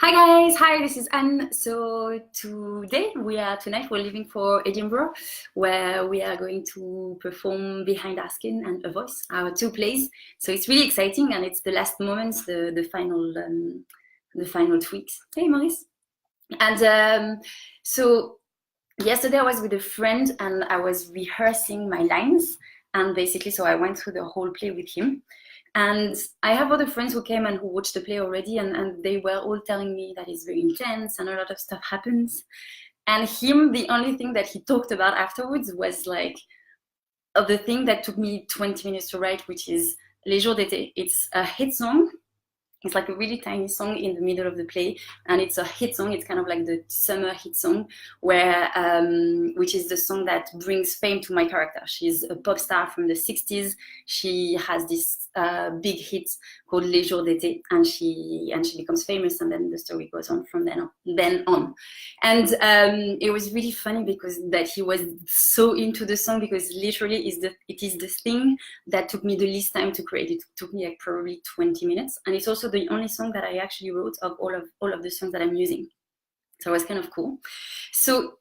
Hi guys, hi, this is Anne. So tonight we're leaving for Edinburgh, where we are going to perform Behind Our Skin and A Voice, our two plays. So it's really exciting, and it's the last moments, the final tweaks. Hey Maurice. And so yesterday I was with a friend and I was rehearsing my lines, and basically so I went through the whole play with him. And I have other friends who came and who watched the play already, and they were all telling me that it's very intense and a lot of stuff happens. And him, the only thing that he talked about afterwards was like of the thing that took me 20 minutes to write, which is Les Jours d'été. It's a hit song. It's like a really tiny song in the middle of the play, and it's a hit song. It's kind of like the summer hit song, which is the song that brings fame to my character. She's a pop star from the 60s. She has this big hit called Les Jours d'été, and she becomes famous, and then the story goes on from then on. And it was really funny because that he was so into the song, because literally it is the thing that took me the least time to create. It took me like probably 20 minutes, and it's also the only song that I actually wrote of all of the songs that I'm using. So it was kind of cool. So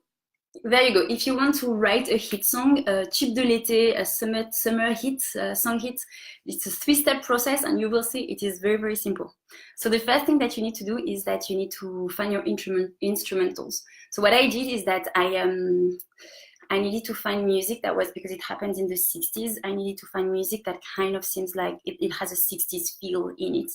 there you go. If you want to write a hit song, a tube de l'été, a summer hit, song hit, it's a 3-step process, and you will see it is very, very simple. So the first thing that you need to do is that you need to find your instrumentals. So what I did is that I needed to find music that was, because it happens in the 60s, I needed to find music that kind of seems like it has a 60s feel in it.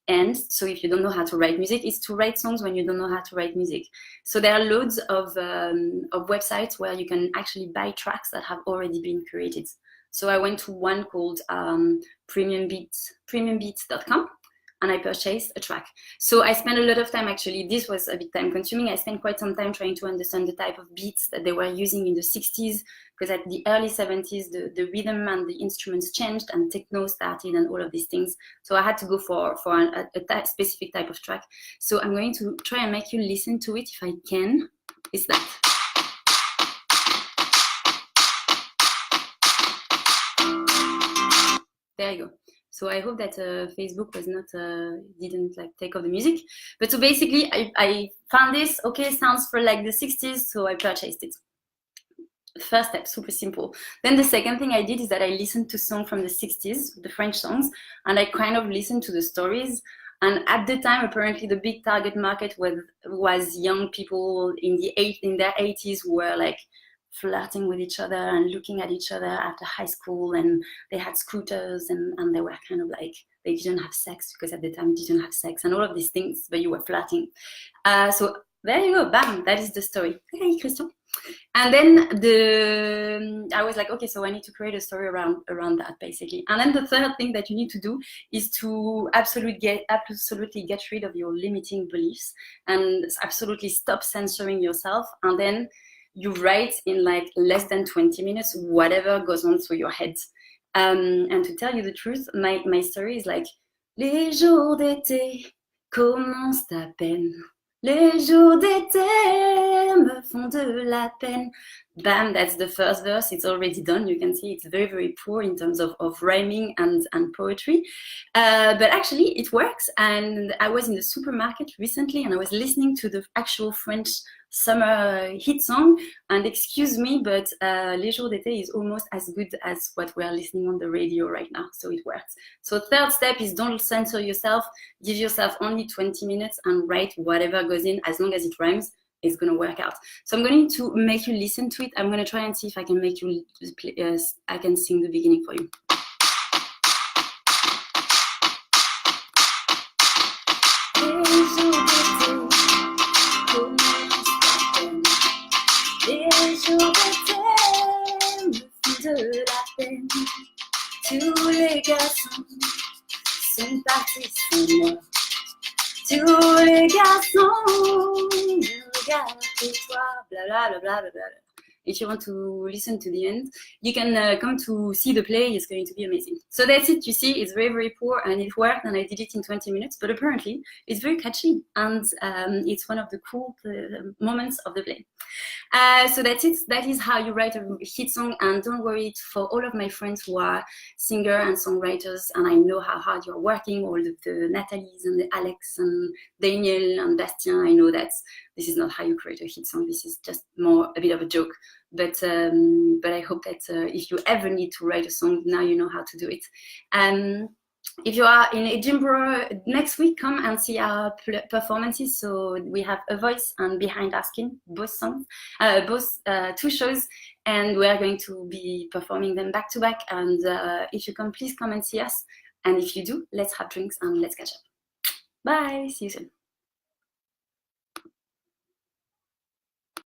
And so if you don't know how to write music, it's to write songs when you don't know how to write music. So there are loads of websites where you can actually buy tracks that have already been created. So I went to one called premiumbeats.com, and I purchased a track. So I spent a lot of time, actually, this was a bit time consuming. I spent quite some time trying to understand the type of beats that they were using in the 60s, because at the early 70s, the rhythm and the instruments changed and techno started and all of these things. So I had to go for a specific type of track. So I'm going to try and make you listen to it if I can. It's that. There you go. So I hope that Facebook was not didn't like take off the music. But so basically, I found this. Okay, sounds for like the 60s, so I purchased it. First step, super simple. Then the second thing I did is that I listened to songs from the 60s, the French songs, and I kind of listened to the stories. And at the time, apparently, the big target market was young people in their 80s who were like flirting with each other and looking at each other after high school, and they had scooters, and they were kind of like, they didn't have sex because at the time they didn't have sex and all of these things, but you were flirting. So there you go, bam, that is the story. Hey, Christian. And then I was like, okay, so I need to create a story around that, basically. And then the third thing that you need to do is to absolutely get rid of your limiting beliefs and absolutely stop censoring yourself. And then you write in like less than 20 minutes whatever goes on through your head. And to tell you the truth, my story is like, les jours d'été commencent à peine. Les jours d'été me font de la peine. Bam, that's the first verse. It's already done. You can see it's very, very poor in terms of rhyming and poetry. But actually, it works. And I was in the supermarket recently, and I was listening to the actual French summer hit song. And excuse me, but Les Jours d'été is almost as good as what we're listening on the radio right now. So it works. So third step is don't censor yourself. Give yourself only 20 minutes and write whatever goes in, as long as it rhymes. It's going to work out. So I'm going to make you listen to it. I'm going to try and see if I can make you play, I can sing the beginning for you. De la peine, tous les garçons sont partis sans moi. Tous les garçons ne regardent que toi, bla bla bla bla bla. if you want to listen to the end, you can come to see the play. It's going to be amazing. So that's it. You see, it's very, very poor, and it worked, and I did it in 20 minutes, but apparently it's very catchy, and it's one of the cool moments of the play. So that's it. That is how you write a hit song, and don't worry, for all of my friends who are singers and songwriters, and I know how hard you're working, all the Nathalies and the Alex and Daniel and Bastien, I know that this is not how you create a hit song. This is just more a bit of a joke. But I hope that if you ever need to write a song, now you know how to do it. If you are in Edinburgh next week, come and see our performances. So we have A Voice and Behind Asking, both songs, both 2 shows, and we are going to be performing them back to back. And if you come, please come and see us. And if you do, let's have drinks and let's catch up. Bye, see you soon.